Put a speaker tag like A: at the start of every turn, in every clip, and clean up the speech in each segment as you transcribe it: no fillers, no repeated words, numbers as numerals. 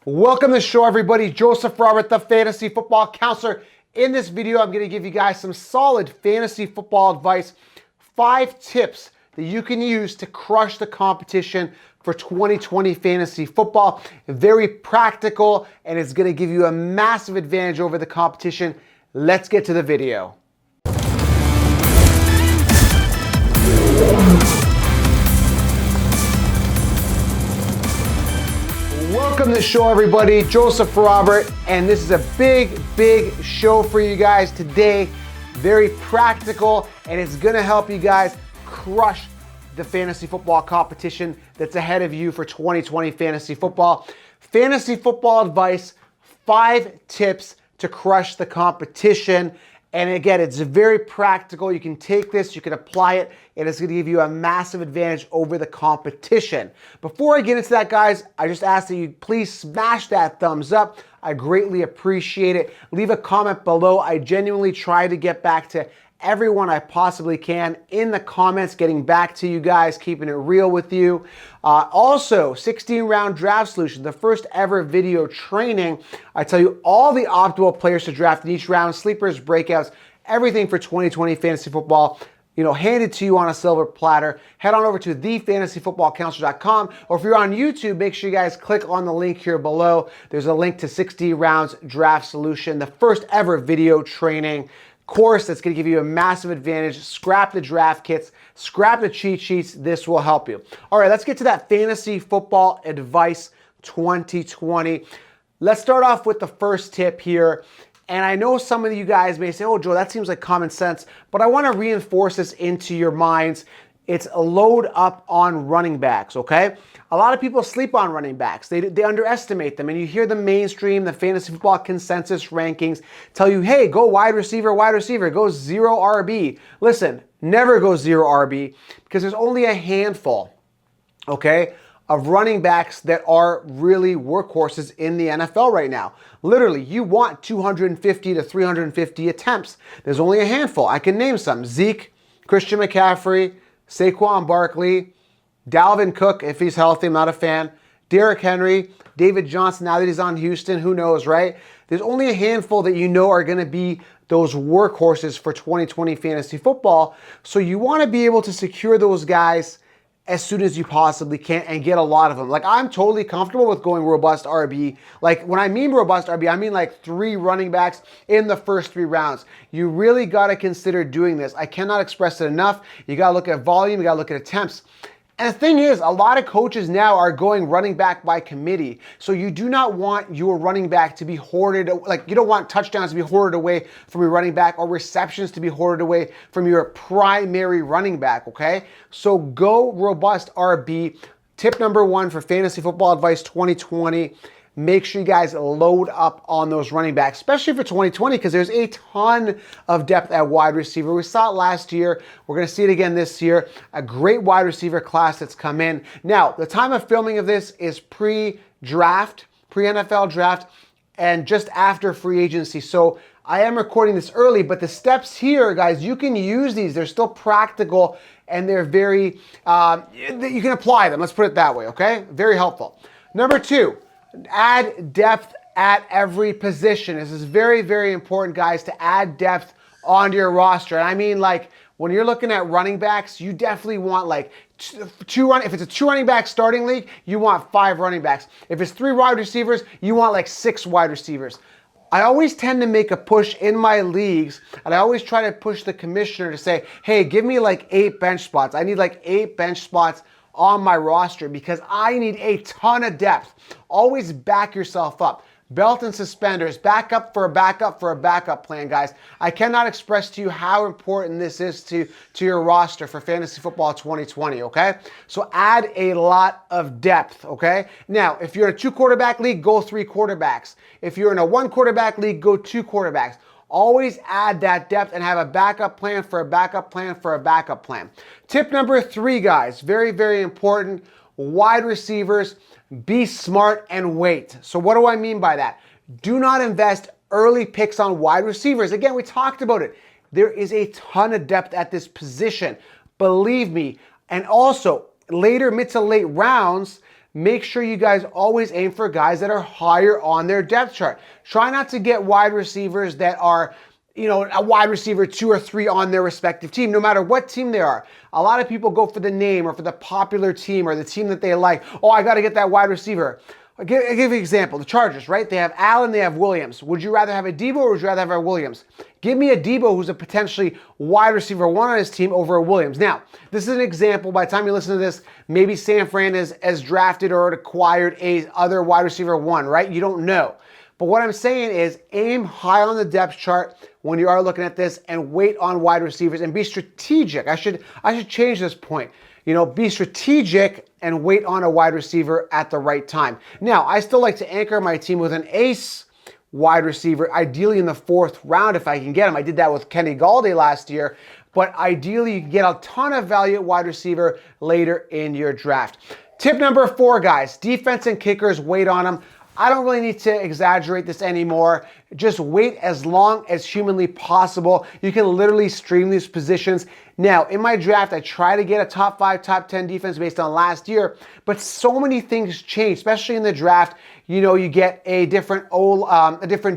A: Welcome to the show, everybody. Joseph Robert, the fantasy football counselor. In this video, I'm going to give you guys some solid fantasy football advice. 5 tips that you can use to crush the competition for 2020 fantasy football. Very practical, and it's going to give you a massive advantage over the competition. Let's get to the video. Welcome to the show, everybody. Joseph Robert, and this is a big show for you guys today. Very practical, and it's going to help you guys crush the fantasy football competition that's ahead of you for 2020 fantasy football. Fantasy football advice, 5 tips to crush the competition. And again, it's very practical. You can take this, you can apply it, and it's going to give you a massive advantage over the competition. Before I get into that, guys, I just ask that you please smash that thumbs up. I greatly appreciate it. Leave a comment below. I genuinely try to get back to everyone I possibly can in the comments, getting back to you guys, keeping it real with you. Also, 16-round draft solution, the first ever video training. I tell you all the optimal players to draft in each round, sleepers, breakouts, everything for 2020 fantasy football, handed to you on a silver platter. Head on over to thefantasyfootballcounselor.com, or if you're on YouTube, make sure you guys click on the link here below. There's a link to 60 rounds draft solution, the first ever video training course that's going to give you a massive advantage. Scrap the draft kits, scrap the cheat sheets. This will help you. All right, let's get to that fantasy football advice 2020. Let's start off with the first tip here. And I know some of you guys may say, oh, Joe, that seems like common sense, but I want to reinforce this into your minds. It's a load up on running backs, okay? A lot of people sleep on running backs. They underestimate them. And you hear the mainstream, the fantasy football consensus rankings tell you, hey, go wide receiver, go 0 RB. Listen, never go 0 RB because there's only a handful, okay, of running backs that are really workhorses in the NFL right now. Literally, you want 250 to 350 attempts. There's only a handful. I can name some. Zeke, Christian McCaffrey, Saquon Barkley, Dalvin Cook, if he's healthy, I'm not a fan. Derrick Henry, David Johnson, now that he's on Houston, who knows, right? There's only a handful that you know are going to be those workhorses for 2020 fantasy football. So you want to be able to secure those guys as soon as you possibly can and get a lot of them. Like, I'm totally comfortable with going robust RB. Like, when I mean robust RB, I mean like 3 running backs in the first 3 rounds. You really got to consider doing this. I cannot express it enough. You got to look at volume. You got to look at attempts. And the thing is, a lot of coaches now are going running back by committee. So you do not want your running back to be hoarded. Like, you don't want touchdowns to be hoarded away from your running back or receptions to be hoarded away from your primary running back, okay? So go robust RB. Tip number 1 for Fantasy Football Advice 2020. Make sure you guys load up on those running backs, especially for 2020, because there's a ton of depth at wide receiver. We saw it last year. We're going to see it again this year. A great wide receiver class that's come in. Now, the time of filming of this is pre-draft, pre-NFL draft, and just after free agency. So I am recording this early, but the steps here, guys, you can use these. They're still practical, and they're very, you can apply them. Let's put it that way, okay? Very helpful. Number 2. Add depth at every position. This is very important, guys, to add depth onto your roster. And I mean, like, when you're looking at running backs, you definitely want like if it's a 2 running back starting league, you want 5 running backs. If it's 3 wide receivers, you want like 6 wide receivers. I always tend to make a push in my leagues, and I always try to push the commissioner to say, hey, give me like 8 bench spots. I need like 8 bench spots on my roster because I need a ton of depth. Always back yourself up. Belt and suspenders, back up for a backup plan, guys. I cannot express to you how important this is to your roster for Fantasy Football 2020, okay? So add a lot of depth, okay? Now, if you're in a 2 quarterback league, go 3 quarterbacks. If you're in a 1 quarterback league, go 2 quarterbacks. Always add that depth and have a backup plan for a backup plan for a backup plan. Tip number 3, guys, very important. Wide receivers, be smart and wait. So what do I mean by that? Do not invest early picks on wide receivers. Again, we talked about it. There is a ton of depth at this position. Believe me. And also, later mid to late rounds, make sure you guys always aim for guys that are higher on their depth chart. Try not to get wide receivers that are, you know, a wide receiver 2 or 3 on their respective team, no matter what team they are. A lot of people go for the name or for the popular team or the team that they like. Oh, I got to get that wide receiver. I'll give you an example. The Chargers, right? They have Allen, they have Williams. Would you rather have a Debo or would you rather have a Williams? Give me a Debo who's a potentially wide receiver 1 on his team over a Williams. Now, this is an example. By the time you listen to this, maybe San Fran has drafted or acquired a other wide receiver 1, right? You don't know. But what I'm saying is aim high on the depth chart when you are looking at this and wait on wide receivers and be strategic. I should change this point. You know, be strategic and wait on a wide receiver at the right time. Now, I still like to anchor my team with an ace wide receiver, ideally in the 4th round if I can get him. I did that with Kenny Galladay last year, but ideally you can get a ton of value at wide receiver later in your draft. Tip number 4, guys, defense and kickers, wait on them. I don't really need to exaggerate this anymore. Just wait as long as humanly possible. You can literally stream these positions. Now, in my draft, I try to get a top 5, top 10 defense based on last year, but so many things change, especially in the draft. You know, you get a different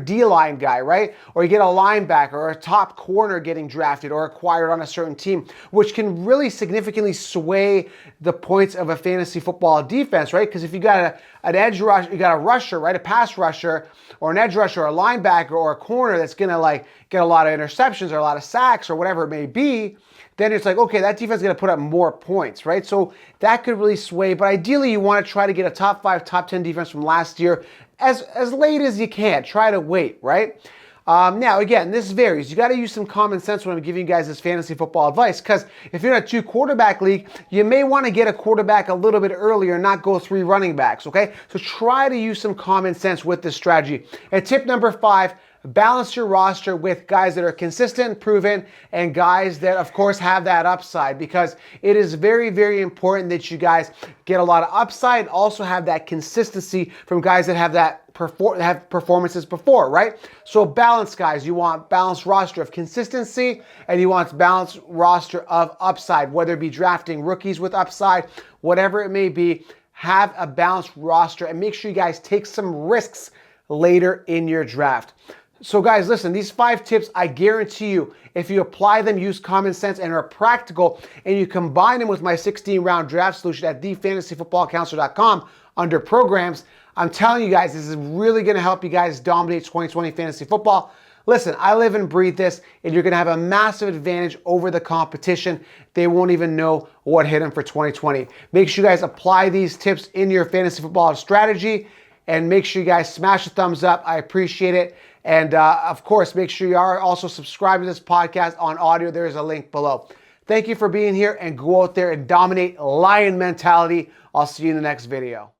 A: D-line guy, right? Or you get a linebacker or a top corner getting drafted or acquired on a certain team, which can really significantly sway the points of a fantasy football defense, right? Because if you got an edge rush, you got a rusher, right? A pass rusher or an edge rusher or a linebacker or a corner that's going to like get a lot of interceptions or a lot of sacks or whatever it may be, then it's like, okay, that defense is going to put up more points, right? So that could really sway. But ideally, you want to try to get a top 5, top 10 defense from last year as late as you can. Try to wait, right? Now, again, this varies. You got to use some common sense when I'm giving you guys this fantasy football advice, because if you're in a 2-quarterback league, you may want to get a quarterback a little bit earlier and not go 3 running backs, okay? So try to use some common sense with this strategy. And tip number 5, balance your roster with guys that are consistent, proven, and guys that, of course, have that upside, because it is very, very important that you guys get a lot of upside and also have that consistency from guys that have that performances before, right? So balance, guys. You want balanced roster of consistency and you want balanced roster of upside, whether it be drafting rookies with upside, whatever it may be. Have a balanced roster and make sure you guys take some risks later in your draft. So guys, listen, these 5 tips, I guarantee you, if you apply them, use common sense, and are practical, and you combine them with my 16-round draft solution at thefantasyfootballcounselor.com under programs, I'm telling you guys, this is really going to help you guys dominate 2020 fantasy football. Listen, I live and breathe this, and you're going to have a massive advantage over the competition. They won't even know what hit them for 2020. Make sure you guys apply these tips in your fantasy football strategy, and make sure you guys smash a thumbs up. I appreciate it. And of course, make sure you are also subscribed to this podcast on audio. There is a link below. Thank you for being here, and go out there and dominate lion mentality. I'll see you in the next video.